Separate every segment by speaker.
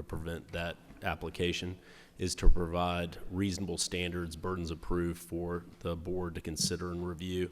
Speaker 1: prevent that application is to provide reasonable standards, burdens of proof for the board to consider and review.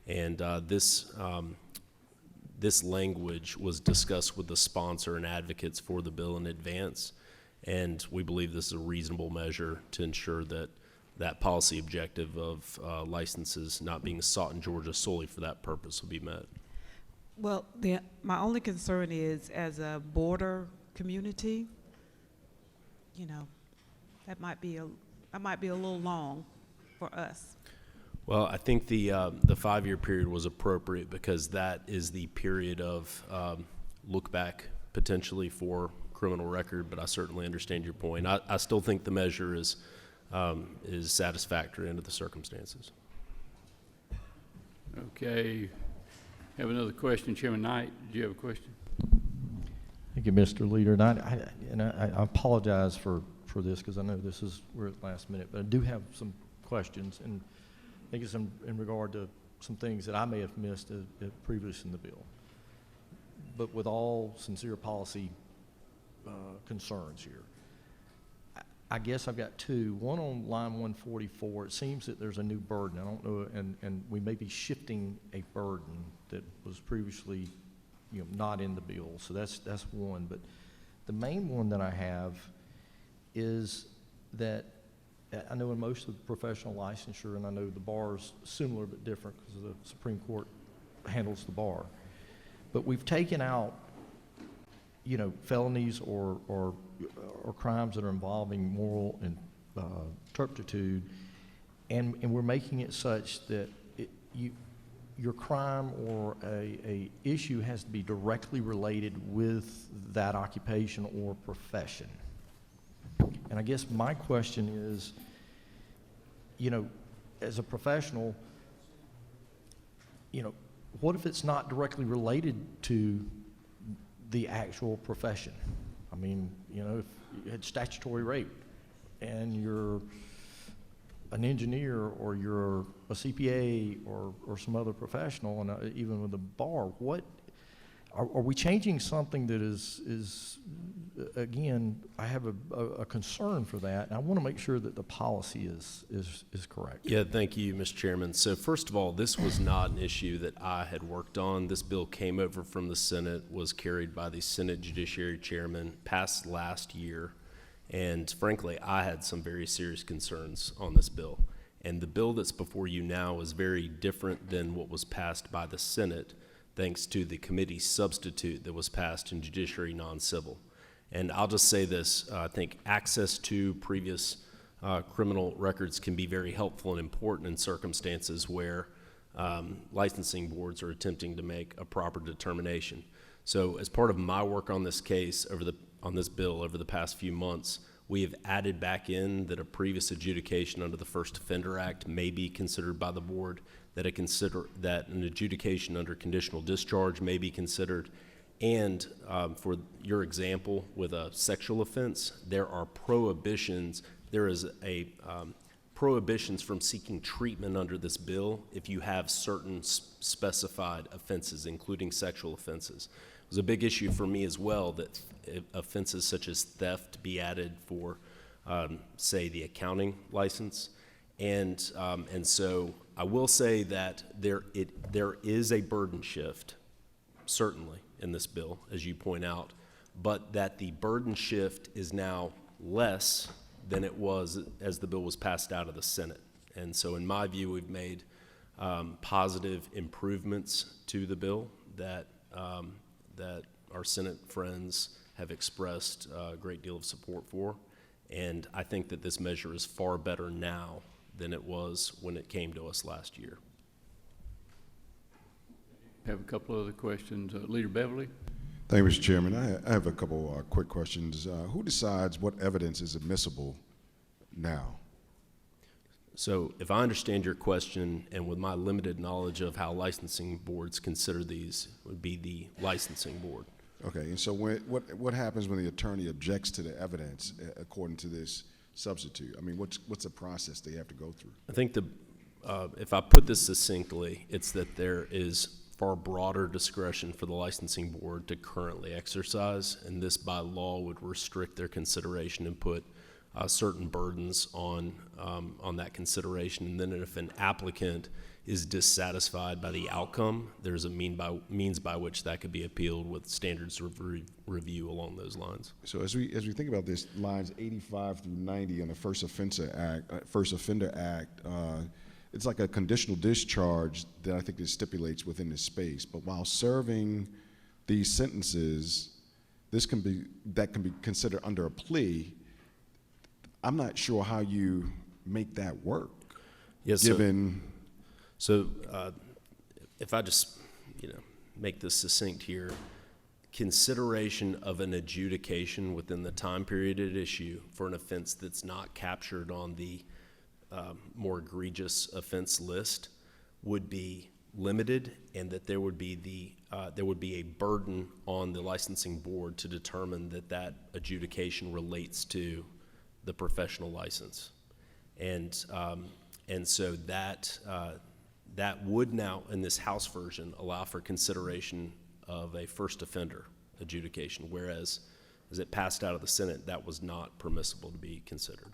Speaker 1: And this language was discussed with the sponsor and advocates for the bill in advance, and we believe this is a reasonable measure to ensure that that policy objective of licenses not being sought in Georgia solely for that purpose will be met.
Speaker 2: Well, my only concern is, as a border community, you know, that might be a little long for us.
Speaker 1: Well, I think the 5-year period was appropriate because that is the period of look back potentially for criminal record, but I certainly understand your point. I still think the measure is satisfactory under the circumstances.
Speaker 3: Okay. Have another question. Chairman Knight, did you have a question?
Speaker 4: Thank you, Mr. Leader. And I apologize for this because I know we're at the last minute, but I do have some questions, and I think it's in regard to some things that I may have missed previous in the bill. But with all sincere policy concerns here, I guess I've got two. One on line 144, it seems that there's a new burden. I don't know, and we may be shifting a burden that was previously, not in the bill. So that's one. But the main one that I have is that I know in most of the professional licensure, and I know the bar is similar but different because the Supreme Court handles the bar. But we've taken out, felonies or crimes that are involving moral and turpitude, and we're making it such that your crime or a issue has to be directly related with that occupation or profession. And I guess my question is, as a professional, what if it's not directly related to the actual profession? I mean, if you had statutory rape and you're an engineer or you're a CPA or some other professional, and even with the bar, what are we changing something that is again, I have a concern for that, and I want to make sure that the policy is correct.
Speaker 1: Yeah, thank you, Mr. Chairman. So first of all, this was not an issue that I had worked on. This bill came over from the Senate, was carried by the Senate Judiciary Chairman, passed last year, and frankly, I had some very serious concerns on this bill. And the bill that's before you now is very different than what was passed by the Senate, thanks to the committee substitute that was passed in Judiciary Non-Civil. And I'll just say this, I think access to previous criminal records can be very helpful and important in circumstances where licensing boards are attempting to make a proper determination. So as part of my work on this case, on this bill over the past few months, we have added back in that a previous adjudication under the First Offender Act may be considered by the board, that an adjudication under conditional discharge may be considered. And for your example, with a sexual offense, there are prohibitions. There is prohibitions from seeking treatment under this bill if you have certain specified offenses, including sexual offenses. It was a big issue for me as well that offenses such as theft be added for, say, the accounting license. And so I will say that there is a burden shift, certainly, in this bill, as you point out, but that the burden shift is now less than it was as the bill was passed out of the Senate. And so in my view, we've made positive improvements to the bill that our Senate friends have expressed a great deal of support for. And I think that this measure is far better now than it was when it came to us last year.
Speaker 3: Have a couple other questions. Leader Beverly?
Speaker 5: Thank you, Mr. Chairman. I have a couple quick questions. Who decides what evidence is admissible now?
Speaker 1: So if I understand your question, and with my limited knowledge of how licensing boards consider these, it would be the licensing board.
Speaker 5: Okay, and so what happens when the attorney objects to the evidence according to this substitute? I mean, what's the process they have to go through?
Speaker 1: I think if I put this succinctly, it's that there is far broader discretion for the licensing board to currently exercise, and this by law would restrict their consideration and put certain burdens on that consideration. And then if an applicant is dissatisfied by the outcome, there's a means by which that could be appealed with standards of review along those lines.
Speaker 5: So as we think about this, lines 85 through 90 on the First Offender Act, it's like a conditional discharge that I think it stipulates within this space. But while serving these sentences, that can be considered under a plea. I'm not sure how you make that work.
Speaker 1: Yes,
Speaker 5: given.
Speaker 1: So if I just, make this succinct here, consideration of an adjudication within the time period at issue for an offense that's not captured on the more egregious offense list would be limited, and that there would be a burden on the licensing board to determine that adjudication relates to the professional license, and so that would now, in this House version, allow for consideration of a first offender adjudication, whereas as it passed out of the Senate, that was not permissible to be considered.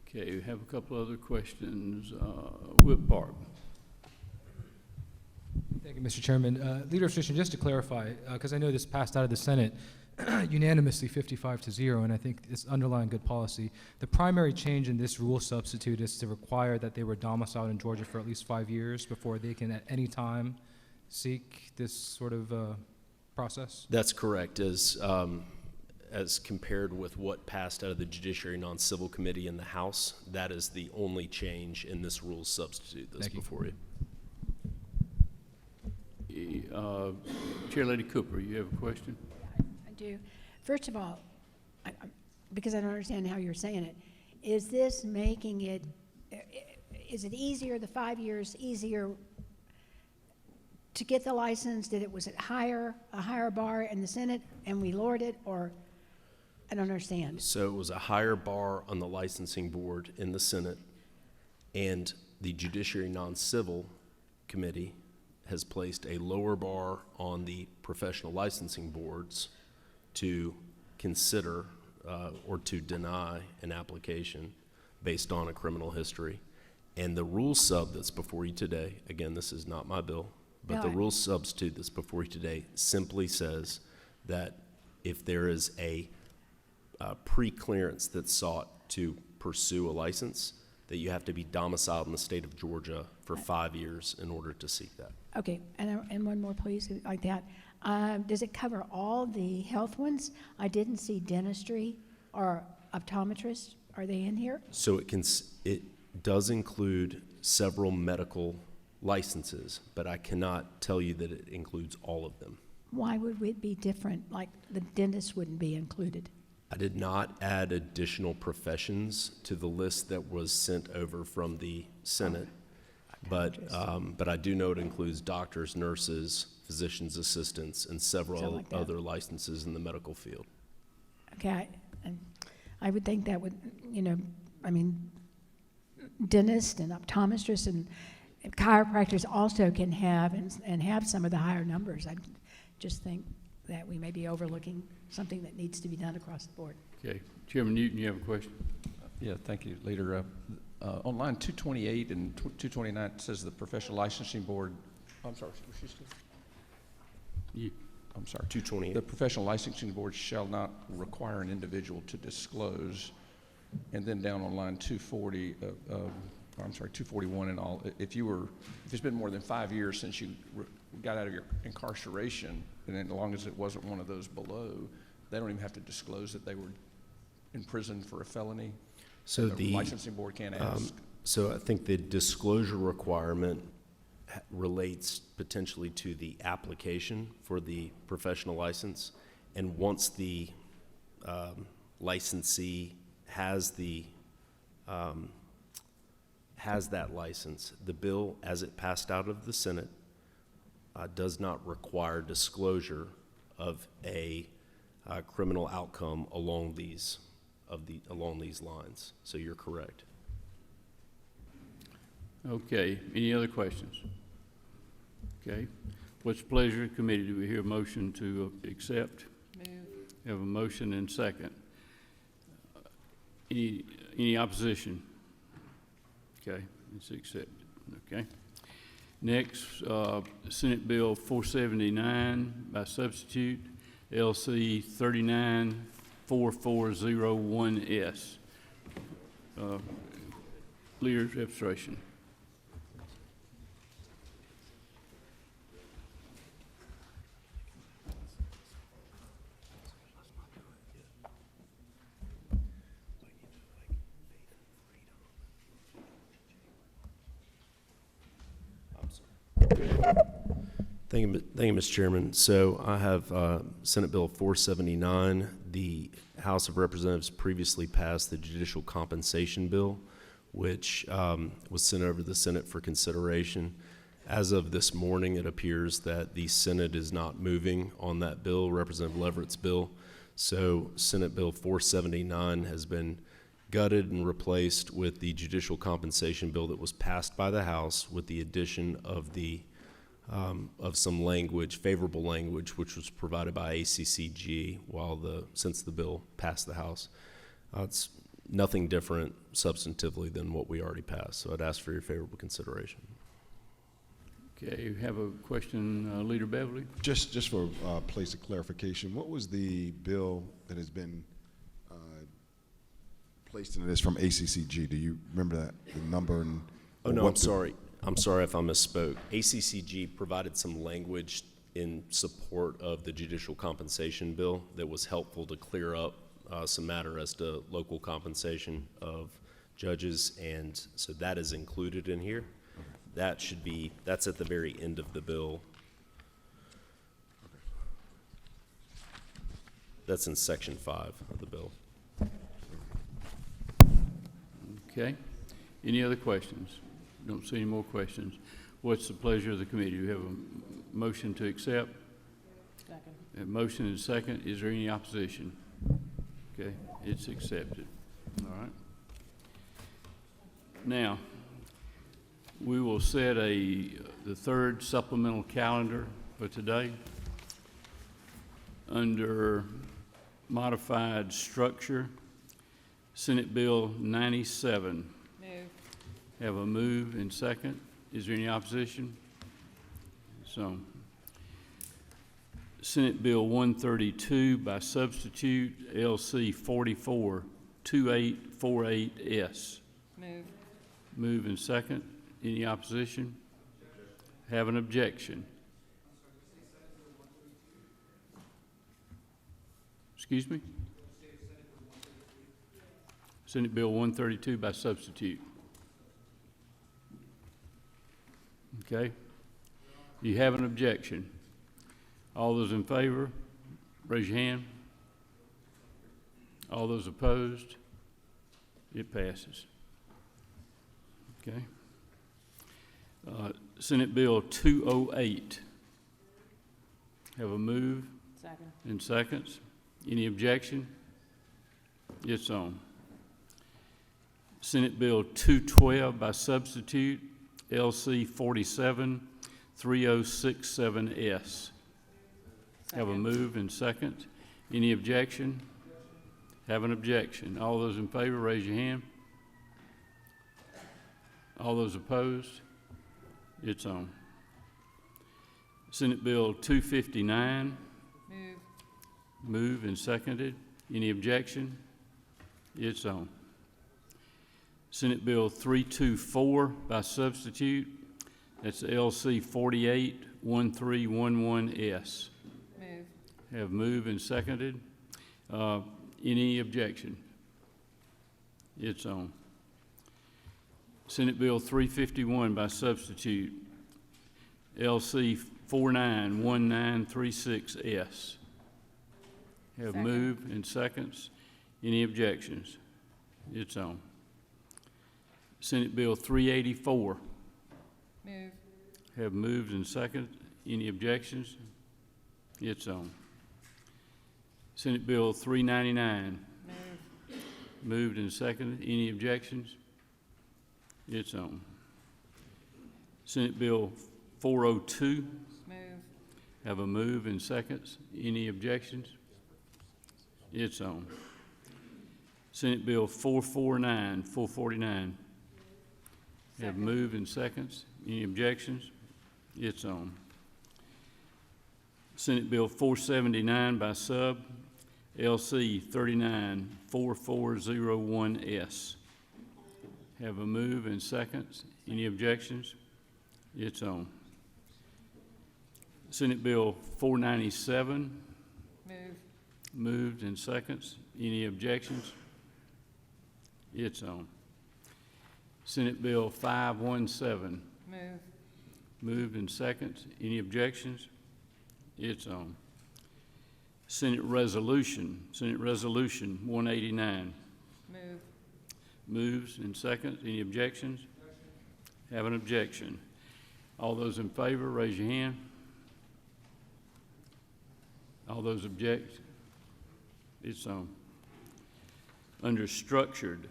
Speaker 3: Okay, we have a couple other questions. Whip Park.
Speaker 6: Thank you, Mr. Chairman. Leader of Opposition, just to clarify, because I know this passed out of the Senate unanimously 55-0, and I think it's underlying good policy. The primary change in this rule substitute is to require that they were domiciled in Georgia for at least 5 years before they can at any time seek this sort of process?
Speaker 1: That's correct. As compared with what passed out of the Judiciary Non-Civil Committee in the House, that is the only change in this rule substitute that's before you.
Speaker 3: Chair Lady Cooper, you have a question?
Speaker 7: I do. First of all, because I don't understand how you're saying it, is this making it, is it easier, the 5 years easier to get the license? Did it, was it a higher bar in the Senate and we lowered it, or I don't understand.
Speaker 1: So it was a higher bar on the licensing board in the Senate, and the Judiciary Non-Civil Committee has placed a lower bar on the professional licensing boards to consider or to deny an application based on a criminal history. And the rule sub that's before you today, again, this is not my bill, but the rule substitute that's before you today simply says that if there is a pre-clearance that's sought to pursue a license, that you have to be domiciled in the state of Georgia for 5 years in order to seek that.
Speaker 7: Okay, and one more, please, like that. Does it cover all the health ones? I didn't see dentistry or optometrists. Are they in here?
Speaker 1: So it does include several medical licenses, but I cannot tell you that it includes all of them.
Speaker 7: Why would it be different? Like the dentist wouldn't be included?
Speaker 1: I did not add additional professions to the list that was sent over from the Senate, but I do know it includes doctors, nurses, physician's assistants, and several
Speaker 7: like
Speaker 1: other licenses in the medical field.
Speaker 7: Okay, I would think that would, dentists and optometrists and chiropractors also can have and have some of the higher numbers. I just think that we may be overlooking something that needs to be done across the board.
Speaker 3: Okay. Chairman Newton, you have a question?
Speaker 8: Yeah, thank you, Leader. On line 228 and 229, it says the Professional Licensing Board, I'm sorry, was she still? I'm sorry.
Speaker 1: 228.
Speaker 8: The Professional Licensing Board shall not require an individual to disclose. And then down on line 240, 241 and all, if it's been more than 5 years since you got out of your incarceration, and then as long as it wasn't one of those below, they don't even have to disclose that they were in prison for a felony.
Speaker 1: So
Speaker 8: the licensing board can't ask.
Speaker 1: So I think the disclosure requirement relates potentially to the application for the professional license, and once the licensee has that license, the bill as it passed out of the Senate does not require disclosure of a criminal outcome along these lines. So you're correct.
Speaker 3: Okay, any other questions? Okay, what's the pleasure of the committee? Do we hear a motion to accept?
Speaker 9: Move.
Speaker 3: Have a motion and second. Any opposition? Okay, it's accepted, okay. Next, Senate Bill 479 by substitute, LC 394401S. Leader's demonstration.
Speaker 1: Thank you, Mr. Chairman. So I have Senate Bill 479. The House of Representatives previously passed the Judicial Compensation Bill, which was sent over to the Senate for consideration. As of this morning, it appears that the Senate is not moving on that bill, Representative Leverett's bill. So Senate Bill 479 has been gutted and replaced with the Judicial Compensation Bill that was passed by the House, with the addition of of some language, favorable language, which was provided by ACCG since the bill passed the House. It's nothing different substantively than what we already passed, so I'd ask for your favorable consideration.
Speaker 3: Okay, you have a question, Leader Beverly?
Speaker 5: Just for place of clarification, what was the bill that has been placed in this from ACCG? Do you remember that, the number? And
Speaker 1: Oh, no, I'm sorry. I'm sorry if I misspoke. ACCG provided some language in support of the Judicial Compensation Bill that was helpful to clear up some matter as to local compensation of judges, and so that is included in here. That's at the very end of the bill. That's in section 5 of the bill.
Speaker 3: Okay, any other questions? Don't see any more questions. What's the pleasure of the committee? Do we have a motion to accept?
Speaker 9: Second.
Speaker 3: A motion and a second. Is there any opposition? Okay, it's accepted. All right. Now, we will set the third supplemental calendar for today. Under modified structure, Senate Bill 97.
Speaker 9: Move.
Speaker 3: Have a move and second. Is there any opposition? So, Senate Bill 132 by substitute, LC 442848S.
Speaker 9: Move.
Speaker 3: Move and second. Any opposition? Have an objection? Excuse me? Senate Bill 132 by substitute. Okay. You have an objection? All those in favor, raise your hand. All those opposed, it passes. Okay. Senate Bill 208. Have a move
Speaker 9: Second.
Speaker 3: and seconds. Any objection? It's on. Senate Bill 212 by substitute, LC 473067S. Have a move and second. Any objection? Have an objection. All those in favor, raise your hand. All those opposed? It's on. Senate Bill 259.
Speaker 9: Move.
Speaker 3: Moved and seconded. Any objection? It's on. Senate Bill 324 by substitute. That's LC 481311S.
Speaker 9: Move.
Speaker 3: Have moved and seconded. Any objection? It's on. Senate Bill 351 by substitute. LC 491936S. Have
Speaker 9: Second.
Speaker 3: moved and seconds. Any objections? It's on. Senate Bill 384.
Speaker 9: Move.
Speaker 3: Have moved and seconded. Any objections? It's on. Senate Bill 399.
Speaker 9: Move.
Speaker 3: Moved and seconded. Any objections? It's on. Senate Bill 402.
Speaker 9: Move.
Speaker 3: Have a move and seconds. Any objections? It's on. Senate Bill 449. Have move and seconds. Any objections? It's on. Senate Bill 479 by sub, LC 394401S. Have a move and seconds. Any objections? It's on. Senate Bill 497.
Speaker 9: Move.
Speaker 3: Moved and seconds. Any objections? It's on. Senate Bill 517.
Speaker 9: Move.
Speaker 3: Moved and seconds. Any objections? It's on. Senate Resolution 189.
Speaker 9: Move.
Speaker 3: Moves and seconds. Any objections? Have an objection. All those in favor, raise your hand. All those object? It's on. Under structured,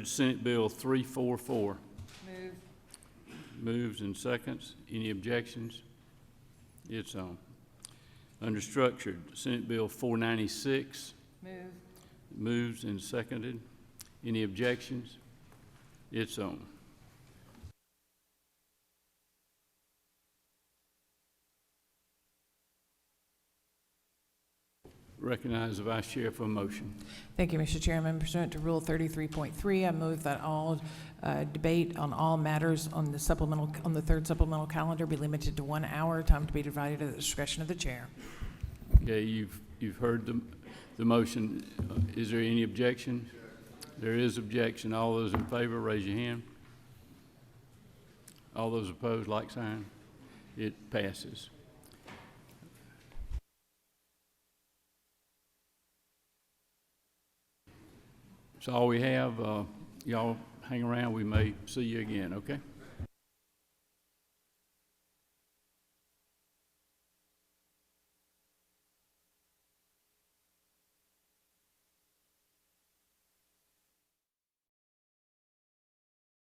Speaker 3: Senate Bill 344.
Speaker 9: Move.
Speaker 3: Moves and seconds. Any objections? It's on. Under structured, Senate Bill 496.
Speaker 9: Move.
Speaker 3: Moves and seconded. Any objections? It's on. Recognize the Vice Chair for a motion.
Speaker 10: Thank you, Mr. Chairman. Pursuant to Rule 33.3, I move that all debate on all matters on the third supplemental calendar be limited to 1 hour, time to be divided at the discretion of the chair.
Speaker 3: Okay, you've heard the motion. Is there any objection? There is objection. All those in favor, raise your hand. All those opposed, like sign. It passes. That's all we have. Y'all hang around. We may see you again, okay?